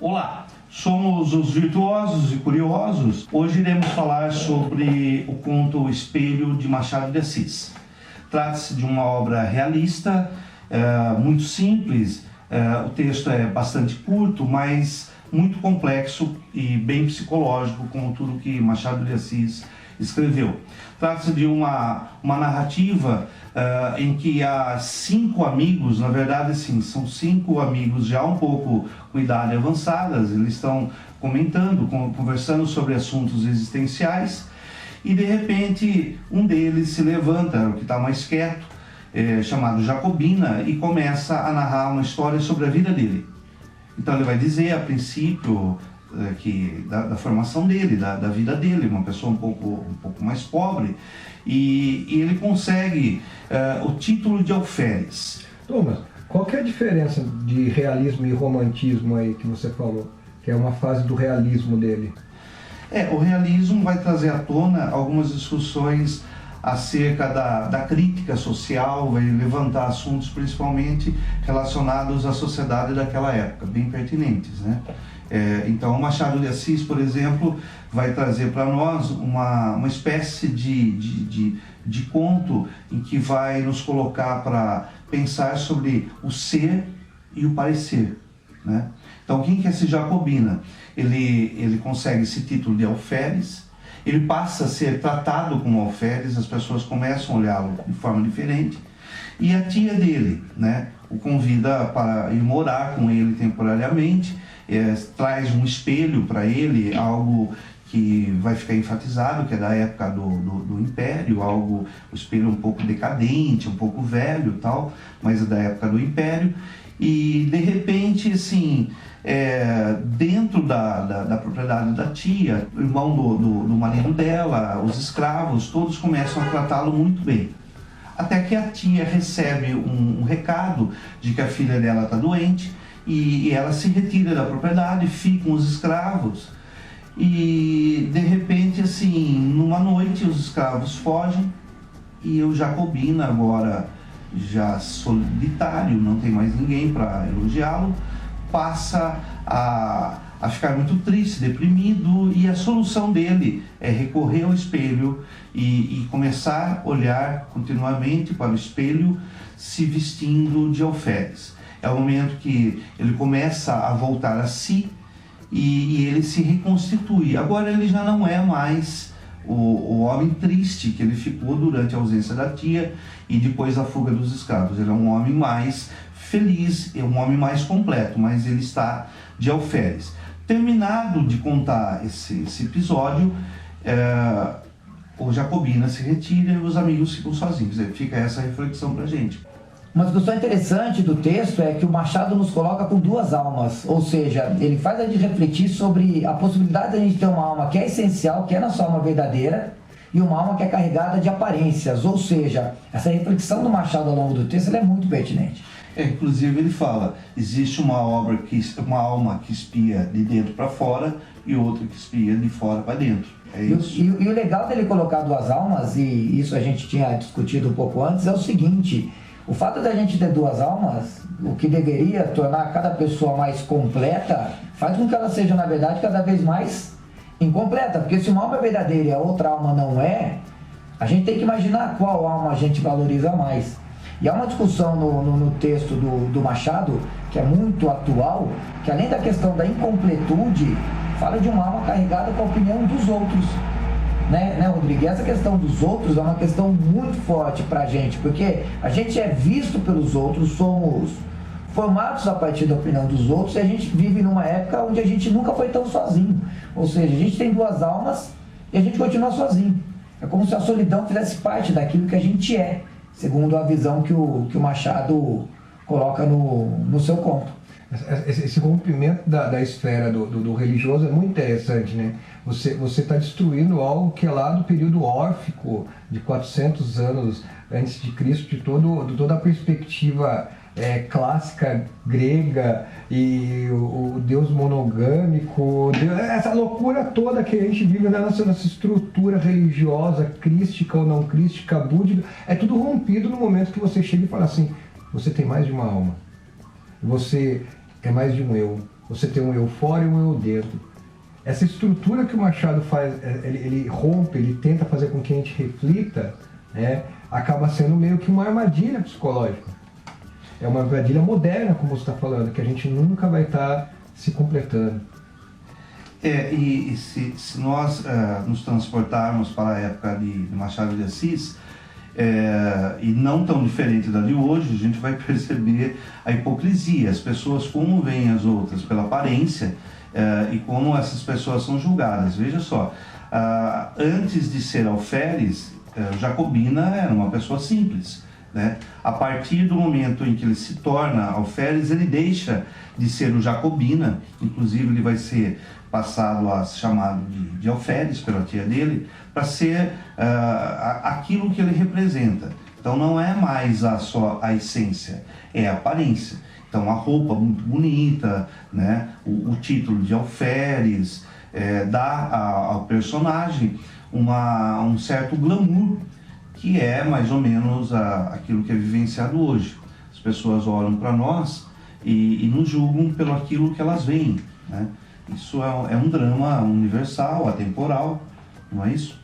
Olá, somos os Virtuosos e Curiosos. Hoje iremos falar sobre o conto O Espelho de Machado de Assis. Trata-se de uma obra realista, muito simples. O texto é bastante curto, mas muito complexo e bem psicológico, como tudo que Machado de Assis escreveu. Trata-se de uma narrativa em que há 5 amigos, na verdade sim, são 5 amigos já um pouco com idade avançadas. Eles estão comentando, conversando sobre assuntos existenciais, e de repente um deles se levanta, o que está mais quieto, chamado Jacobina, e começa a narrar uma história sobre a vida dele. Então ele vai dizer, a princípio, da formação dele, da vida dele, uma pessoa um pouco mais pobre, e ele consegue o título de alferes. Thomas, qual que é a diferença de realismo e romantismo aí que você falou? Que é uma fase do realismo dele. O realismo vai trazer à tona algumas discussões acerca da crítica social, vai levantar assuntos principalmente relacionados à sociedade daquela época, bem pertinentes, né? Então, Machado de Assis, por exemplo, vai trazer para nós uma espécie de conto em que vai nos colocar para pensar sobre o ser e o parecer, né? Então, quem que é esse Jacobina? Ele consegue esse título de alferes, ele passa a ser tratado como alferes, as pessoas começam a olhá-lo de forma diferente, e a tia dele, né, o convida para ir morar com ele temporariamente, traz um espelho para ele, algo que vai ficar enfatizado, que é da época do Império, o espelho um pouco decadente, um pouco velho e tal, mas é da época do Império, e de repente, assim, dentro da propriedade da tia, o irmão do marido dela, os escravos, todos começam a tratá-lo muito bem. Até que a tia recebe um recado de que a filha dela está doente, e ela se retira da propriedade, ficam os escravos, e de repente, assim, numa noite os escravos fogem, e o Jacobina, agora já solitário, não tem mais ninguém para elogiá-lo, passa a ficar muito triste, deprimido, e a solução dele é recorrer ao espelho e começar a olhar continuamente para o espelho, se vestindo de alferes. É o momento que ele começa a voltar a si e ele se reconstitui. Agora ele já não é mais o homem triste que ele ficou durante a ausência da tia e depois da fuga dos escravos. Ele é um homem mais feliz, é um homem mais completo, mas ele está de alferes. Terminado de contar esse episódio, o Jacobina se retira e os amigos ficam sozinhos. Fica essa reflexão para a gente. Uma discussão interessante do texto é que o Machado nos coloca com 2 almas, ou seja, ele faz a gente refletir sobre a possibilidade de a gente ter uma alma que é essencial, que é nossa alma verdadeira, e uma alma que é carregada de aparências, ou seja, essa reflexão do Machado ao longo do texto ela é muito pertinente. Inclusive ele fala, existe uma alma que espia de dentro para fora e outra que espia de fora para dentro. Isso. E o legal dele colocar 2 almas, e isso a gente tinha discutido um pouco antes, é o seguinte: o fato da gente ter 2 almas, o que deveria tornar cada pessoa mais completa, faz com que ela seja, na verdade, cada vez mais incompleta. Porque se uma alma é verdadeira e a outra alma não é, a gente tem que imaginar qual alma a gente valoriza mais. E há uma discussão no texto do Machado, que é muito atual, que além da questão da incompletude, fala de uma alma carregada com a opinião dos outros. Né, Rodrigo? E essa questão dos outros é uma questão muito forte pra gente, porque a gente é visto pelos outros, somos formados a partir da opinião dos outros, e a gente vive numa época onde a gente nunca foi tão sozinho. Ou seja, a gente tem 2 almas e a gente continua sozinho. É como se a solidão fizesse parte daquilo que a gente é, segundo a visão que o Machado coloca no seu conto. Esse rompimento da esfera do religioso é muito interessante, né? Você está destruindo algo que é lá do período órfico, de 400 anos antes de Cristo, de toda a perspectiva clássica grega, e o Deus monogâmico, essa loucura toda que a gente vive na nossa estrutura religiosa, crística ou não crística, búdica, é tudo rompido no momento que você chega e fala assim: você tem mais de uma alma, você é mais de um eu, você tem um eu fora e um eu dentro. Essa estrutura que o Machado faz, ele rompe, ele tenta fazer com que a gente reflita, né, acaba sendo meio que uma armadilha psicológica. É uma armadilha moderna, como você está falando, que a gente nunca vai estar se completando. E se nós nos transportarmos para a época de Machado de Assis, e não tão diferente da de hoje, a gente vai perceber a hipocrisia. As pessoas como veem as outras pela aparência e como essas pessoas são julgadas. Veja só, antes de ser alferes, Jacobina era uma pessoa simples, né? A partir do momento em que ele se torna alferes, ele deixa de ser o Jacobina, inclusive ele vai ser passado a chamado de alferes pela tia dele, para ser aquilo que ele representa. Então não é mais só a essência, é a aparência. Então a roupa muito bonita, né? O título de alferes dá ao personagem um certo glamour, que é mais ou menos aquilo que é vivenciado hoje. As pessoas olham para nós e nos julgam pelo aquilo que elas veem, né? Isso é um drama universal, atemporal, não é isso?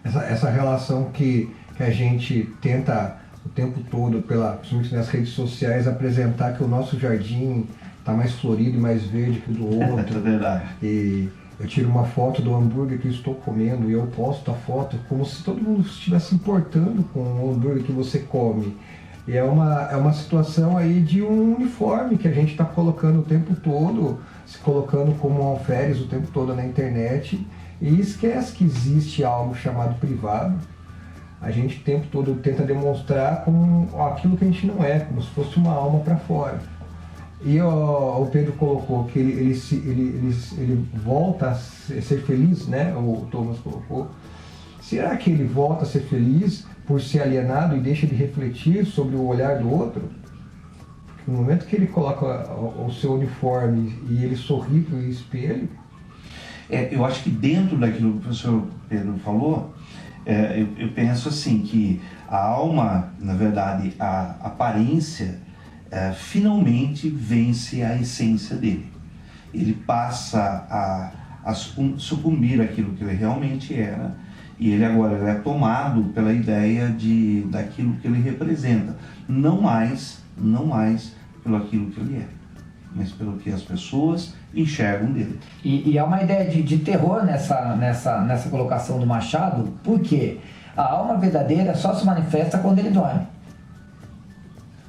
Essa relação que a gente tenta o tempo todo, principalmente nas redes sociais, apresentar que o nosso jardim está mais florido e mais verde que o do outro. É verdade. E eu tiro uma foto do hambúrguer que eu estou comendo e eu posto a foto como se todo mundo estivesse importando com o hambúrguer que você come. E é uma situação aí de um uniforme que a gente está colocando o tempo todo, se colocando como alferes o tempo todo na internet, e esquece que existe algo chamado privado. A gente o tempo todo tenta demonstrar como aquilo que a gente não é, como se fosse uma alma para fora. E o Pedro colocou que ele volta a ser feliz, né? O Thomas colocou. Será que ele volta a ser feliz por ser alienado e deixa de refletir sobre o olhar do outro? Porque no momento que ele coloca o seu uniforme e ele sorri para o espelho... Eu acho que dentro daquilo que o professor Pedro falou, eu penso assim, que a alma, na verdade, a aparência, finalmente vence a essência dele. Ele passa a sucumbir àquilo que ele realmente era, e ele agora é tomado pela ideia daquilo que ele representa, não mais pelo aquilo que ele é, mas pelo que as pessoas enxergam dele. E há uma ideia de terror nessa colocação do Machado, porque a alma verdadeira só se manifesta quando ele dorme.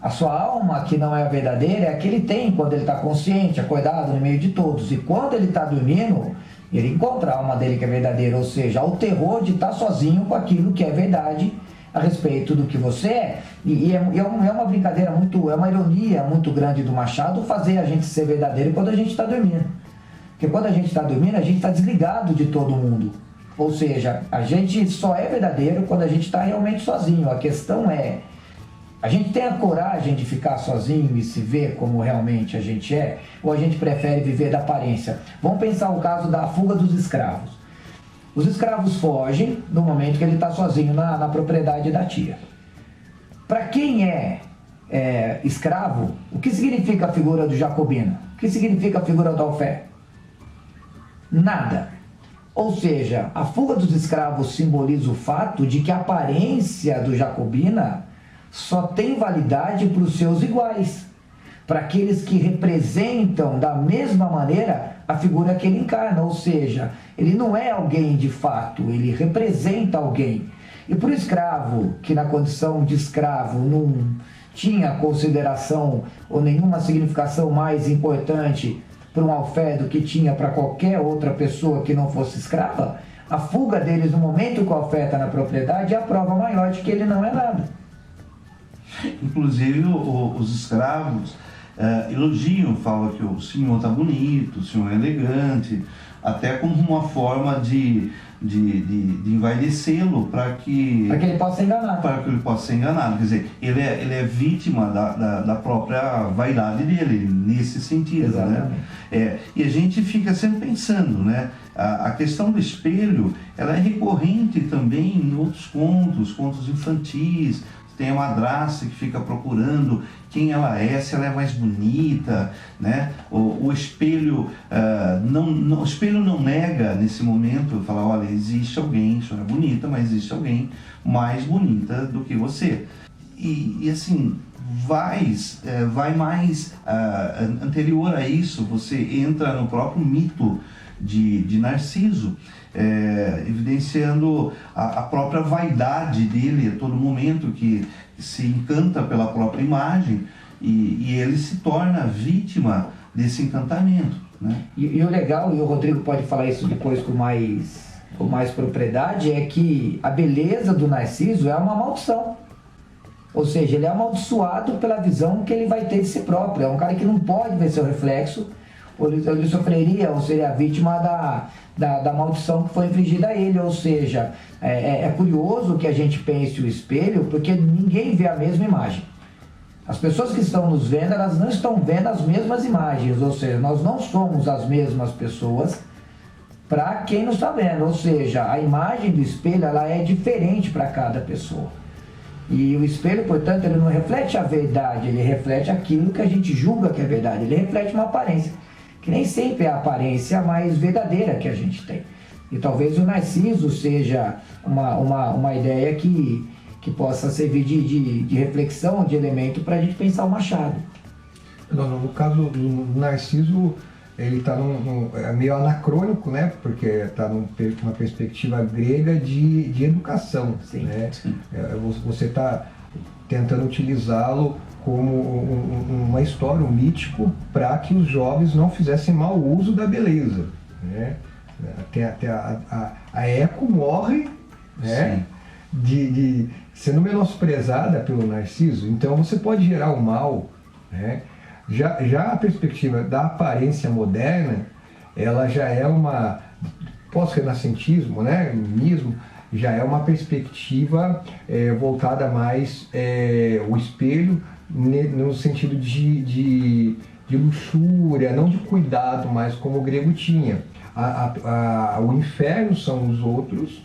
A sua alma, que não é a verdadeira, é a que ele tem quando ele está consciente, acordado no meio de todos. E quando ele está dormindo, ele encontra a alma dele que é verdadeira, ou seja, o terror de estar sozinho com aquilo que é verdade a respeito do que você é. E é uma brincadeira é uma ironia muito grande do Machado fazer a gente ser verdadeiro quando a gente está dormindo. Porque quando a gente está dormindo, a gente está desligado de todo mundo. Ou seja, a gente só é verdadeiro quando a gente está realmente sozinho. A questão é, a gente tem a coragem de ficar sozinho e se ver como realmente a gente é? Ou a gente prefere viver da aparência? Vamos pensar o caso da fuga dos escravos. Os escravos fogem no momento que ele está sozinho na propriedade da tia. Para quem é escravo, o que significa a figura do Jacobino? O que significa a figura do alferes? Nada. Ou seja, a fuga dos escravos simboliza o fato de que a aparência do Jacobina só tem validade para os seus iguais, para aqueles que representam da mesma maneira a figura que ele encarna, ou seja, ele não é alguém de fato, ele representa alguém. E para o escravo, que na condição de escravo não tinha consideração ou nenhuma significação mais importante para um alferes do que tinha para qualquer outra pessoa que não fosse escrava, a fuga deles no momento que o alferes está na propriedade é a prova maior de que ele não é nada. Inclusive os escravos elogiam, falam que o senhor está bonito, o senhor é elegante, até como uma forma de envaidecê-lo para que ele possa ser enganado. Para que ele possa ser enganado. Quer dizer, ele é vítima da própria vaidade dele, nesse sentido. Exatamente. Né? E a gente fica sempre pensando, né? A questão do espelho, ela é recorrente também em outros contos infantis. tem a madrasta que fica procurando quem ela é, se ela é mais bonita, né? O espelho, o espelho não nega nesse momento, fala, olha, existe alguém, a senhora é bonita, mas existe alguém mais bonita do que você. E assim, vai mais anterior a isso, você entra no próprio mito de Narciso, evidenciando a própria vaidade dele a todo momento, que se encanta pela própria imagem e ele se torna vítima desse encantamento, né? E o legal, e o Rodrigo pode falar isso depois com mais propriedade, é que a beleza do Narciso é uma maldição. Ou seja, ele é amaldiçoado pela visão que ele vai ter de si próprio. É um cara que não pode ver seu reflexo, ou ele sofreria, ou seria vítima da maldição que foi infligida a ele. Ou seja, é curioso que a gente pense o espelho, porque ninguém vê a mesma imagem. As pessoas que estão nos vendo, elas não estão vendo as mesmas imagens, ou seja, nós não somos as mesmas pessoas para quem nos está vendo. Ou seja, a imagem do espelho, ela é diferente para cada pessoa. E o espelho, portanto, ele não reflete a verdade, ele reflete aquilo que a gente julga que é verdade, ele reflete uma aparência, que nem sempre é a aparência mais verdadeira que a gente tem. E talvez o Narciso seja uma ideia que possa servir de reflexão, de elemento para a gente pensar o Machado. No caso do Narciso, ele está meio anacrônico, né? Porque está numa perspectiva grega de educação. Sim, né? sim. Você está tentando utilizá-lo como uma história, um mítico, para que os jovens não fizessem mau uso da beleza. Né? Até a Eco morre, né? Sendo menosprezada pelo Narciso. Então você pode gerar o mal, né? Já a perspectiva da aparência moderna, ela já é uma, pós-renascentismo, né, mesmo, já é uma perspectiva voltada mais o espelho no sentido de luxúria, não de cuidado, mas como o grego tinha. O inferno são os outros,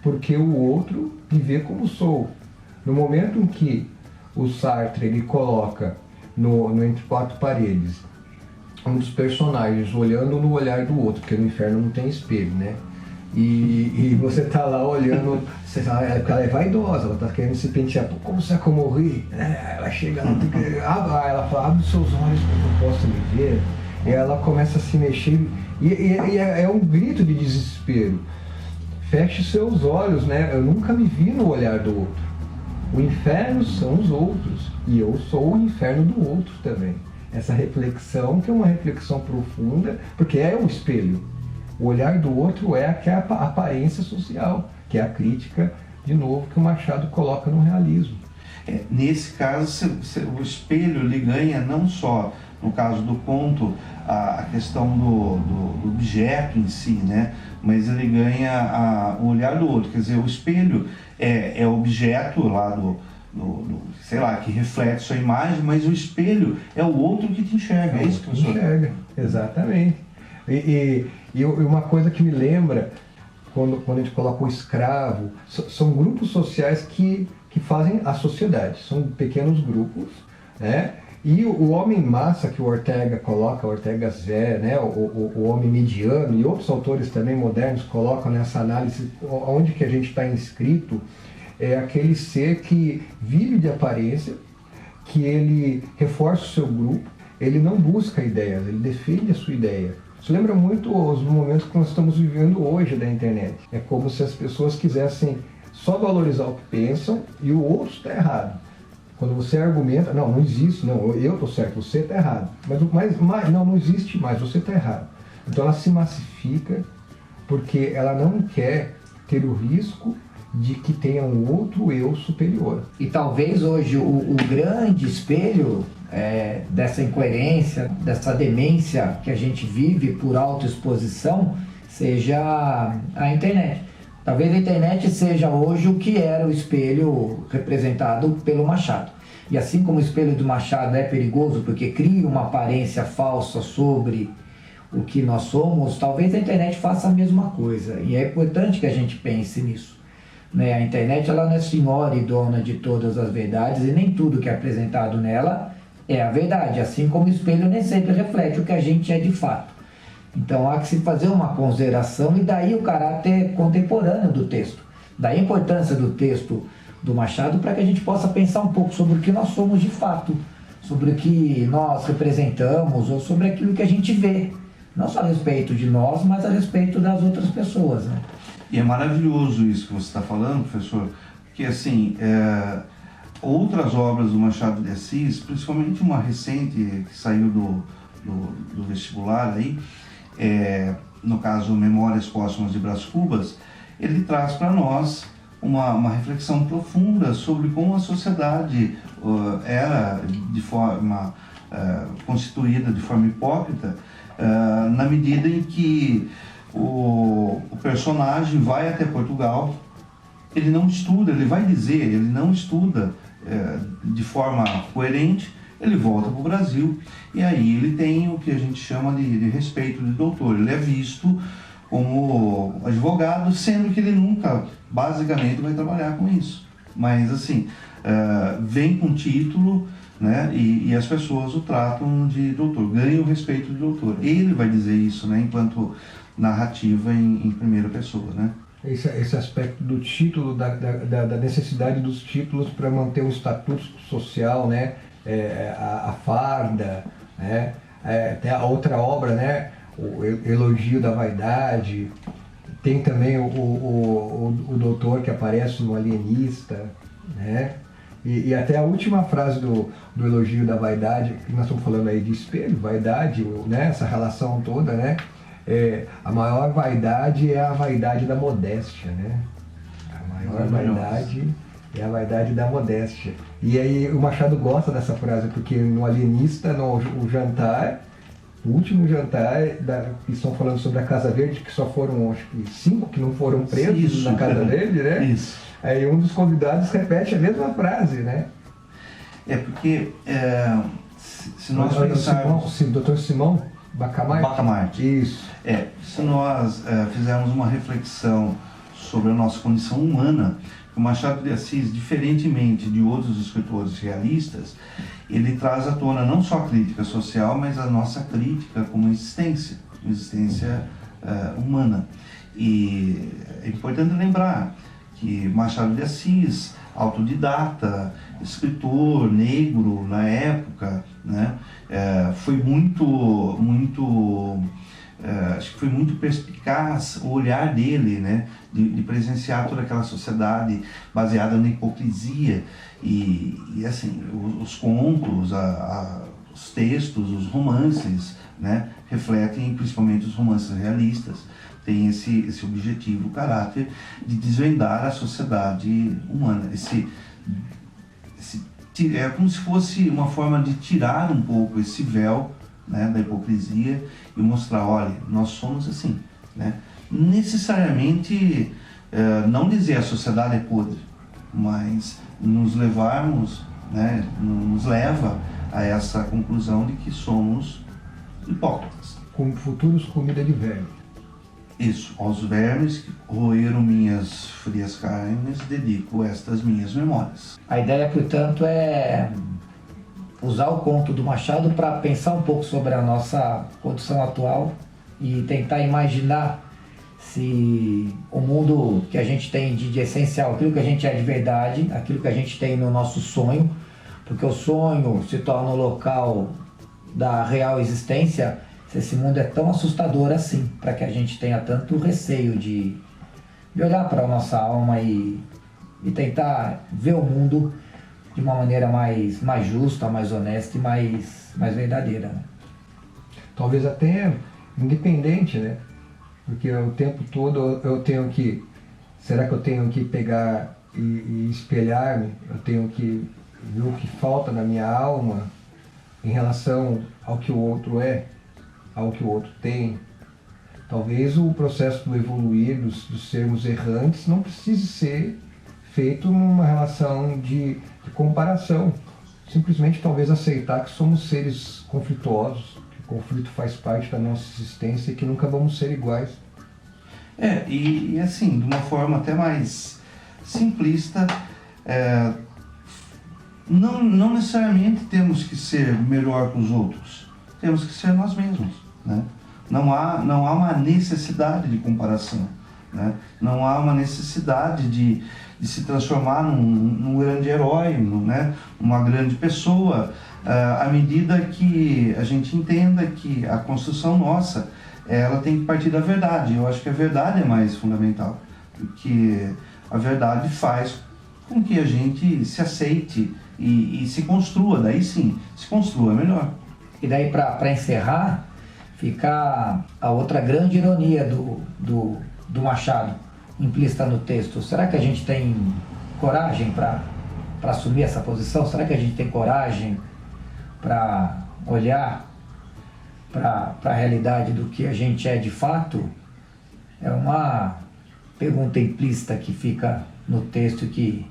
porque o outro me vê como sou. No momento em que o Sartre ele coloca no Entre Quatro Paredes um dos personagens olhando no olhar do outro, porque no inferno não tem espelho, né? E você tá lá olhando, porque ela é vaidosa, ela tá querendo se pentear, pô, como será que eu morri? Ela chega lá, ela fala, abre os seus olhos que eu possa me ver. E ela começa a se mexer, e é um grito de desespero. Feche seus olhos, né? Eu nunca me vi no olhar do outro. O inferno são os outros, e eu sou o inferno do outro também. Essa reflexão, que é uma reflexão profunda, porque é um espelho. O olhar do outro é a aparência social, que é a crítica, de novo, que o Machado coloca no realismo. Nesse caso, o espelho ele ganha não só, no caso do conto, a questão do objeto em si, né? Mas ele ganha o olhar do outro. Quer dizer, o espelho é objeto lá sei lá, que reflete sua imagem, mas o espelho é o outro que te enxerga. É isso que você enxerga, exatamente. E uma coisa que me lembra, quando a gente coloca o escravo, são grupos sociais que fazem a sociedade, são pequenos grupos, né? E o homem massa que o Ortega coloca, o Ortega Zé, né? o homem mediano, e outros autores também modernos colocam nessa análise onde que a gente está inscrito, é aquele ser que vive de aparência, que ele reforça o seu grupo, ele não busca ideias, ele defende a sua ideia. Isso lembra muito os momentos que nós estamos vivendo hoje da internet. É como se as pessoas quisessem só valorizar o que pensam e o outro está errado. Quando você argumenta, não existe, não, eu estou certo, você está errado. Mas não existe mais, você está errado. Então ela se massifica porque ela não quer ter o risco de que tenha um outro eu superior. E talvez hoje o grande espelho dessa incoerência, dessa demência que a gente vive por autoexposição, seja a internet. Talvez a internet seja hoje o que era o espelho representado pelo Machado. E assim como o espelho do Machado é perigoso porque cria uma aparência falsa sobre o que nós somos, talvez a internet faça a mesma coisa. E é importante que a gente pense nisso. né? A internet ela não é senhora e dona de todas as verdades e nem tudo que é apresentado nela é a verdade, assim como o espelho nem sempre reflete o que a gente é de fato. Então há que se fazer uma consideração e daí o caráter contemporâneo do texto, daí a importância do texto do Machado para que a gente possa pensar um pouco sobre o que nós somos de fato, sobre o que nós representamos ou sobre aquilo que a gente vê, não só a respeito de nós, mas a respeito das outras pessoas, né? E é maravilhoso isso que você está falando, professor, porque assim, outras obras do Machado de Assis, principalmente uma recente que saiu do vestibular aí, no caso Memórias Póstumas de Brás Cubas, ele traz para nós uma reflexão profunda sobre como a sociedade era de forma constituída de forma hipócrita, na medida em que o personagem vai até Portugal, ele não estuda, ele vai dizer, ele não estuda de forma coerente, ele volta para o Brasil e aí ele tem o que a gente chama de respeito de doutor, ele é visto como advogado, sendo que ele nunca, basicamente, vai trabalhar com isso. Mas, assim, vem com título, né, e as pessoas o tratam de doutor, ganha o respeito de doutor. Ele vai dizer isso, né, enquanto narrativa em primeira pessoa, né? Esse aspecto do título, da necessidade dos títulos para manter um estatuto social, né, a farda, né, até a outra obra, né, o Elogio da Vaidade, tem também o doutor que aparece no Alienista, né? E até a última frase do Elogio da Vaidade, que nós estamos falando aí de espelho, vaidade, né? Essa relação toda, né? A maior vaidade é a vaidade da modéstia, né? A maior vaidade é a vaidade da modéstia. E aí o Machado gosta dessa frase, porque no Alienista, o jantar, o último jantar, estão falando sobre a Casa Verde, que só foram, acho que 5 que não foram presos isso, na Casa Verde, né? Isso. Aí um dos convidados repete a mesma frase, né? Porque se nós pensarmos... Dr. Simão Bacamarte. Isso. Se nós fizermos uma reflexão sobre a nossa condição humana, o Machado de Assis, diferentemente de outros escritores realistas, ele traz à tona não só a crítica social, mas a nossa crítica como existência humana. E é importante lembrar que Machado de Assis, autodidata, escritor negro na época, né, acho que foi muito perspicaz o olhar dele, né, de presenciar toda aquela sociedade baseada na hipocrisia e assim, os contos, os textos, os romances, né, refletem, principalmente os romances realistas, tem esse objetivo, o caráter de desvendar a sociedade humana. É como se fosse uma forma de tirar um pouco esse véu, né, da hipocrisia e mostrar, olha, nós somos assim, né? Necessariamente não dizer a sociedade é podre, mas nos levarmos, né, nos leva a essa conclusão de que somos hipócritas. Como futuros comida de verme. Isso, aos vermes que roeram minhas frias carnes, dedico estas minhas memórias. A ideia, portanto, é usar o conto do Machado para pensar um pouco sobre a nossa condição atual e tentar imaginar se o mundo que a gente tem de essencial, aquilo que a gente é de verdade, aquilo que a gente tem no nosso sonho, porque o sonho se torna o local da real existência, se esse mundo é tão assustador assim, para que a gente tenha tanto receio de olhar para a nossa alma e tentar ver o mundo de uma maneira mais justa, mais honesta e mais verdadeira, né? Talvez até independente, né? Porque o tempo todo eu tenho que... Será que eu tenho que pegar e espelhar-me? Eu tenho que ver o que falta na minha alma em relação ao que o outro é, ao que o outro tem. Talvez o processo do evoluir, dos sermos errantes, não precise ser feito numa relação de comparação. Simplesmente talvez aceitar que somos seres conflituosos, que o conflito faz parte da nossa existência e que nunca vamos ser iguais. E assim, de uma forma até mais simplista. Não necessariamente temos que ser melhor que os outros, temos que ser nós mesmos, né? Não há uma necessidade de comparação, né? Não há uma necessidade de se transformar num grande herói, né? Uma grande pessoa, à medida que a gente entenda que a construção nossa, ela tem que partir da verdade. Eu acho que a verdade é mais fundamental, porque a verdade faz com que a gente se aceite e se construa. Daí sim, se construa melhor. E daí, para encerrar, fica a outra grande ironia do Machado, implícita no texto. Será que a gente tem coragem para assumir essa posição? Será que a gente tem coragem para olhar para a realidade do que a gente é de fato? É uma pergunta implícita que fica no texto, que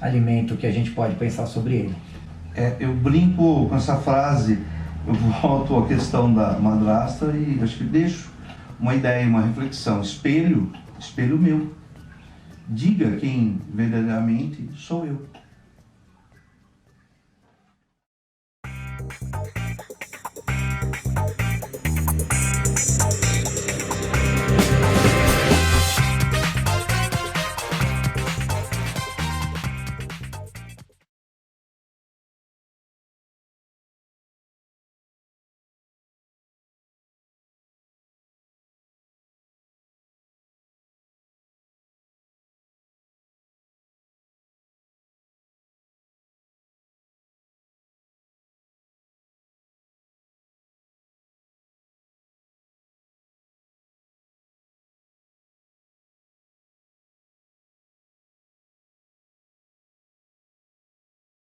alimenta o que a gente pode pensar sobre ele. Eu brinco com essa frase, eu volto à questão da madrasta e acho que deixo uma ideia, uma reflexão. Espelho meu. Diga quem verdadeiramente sou eu.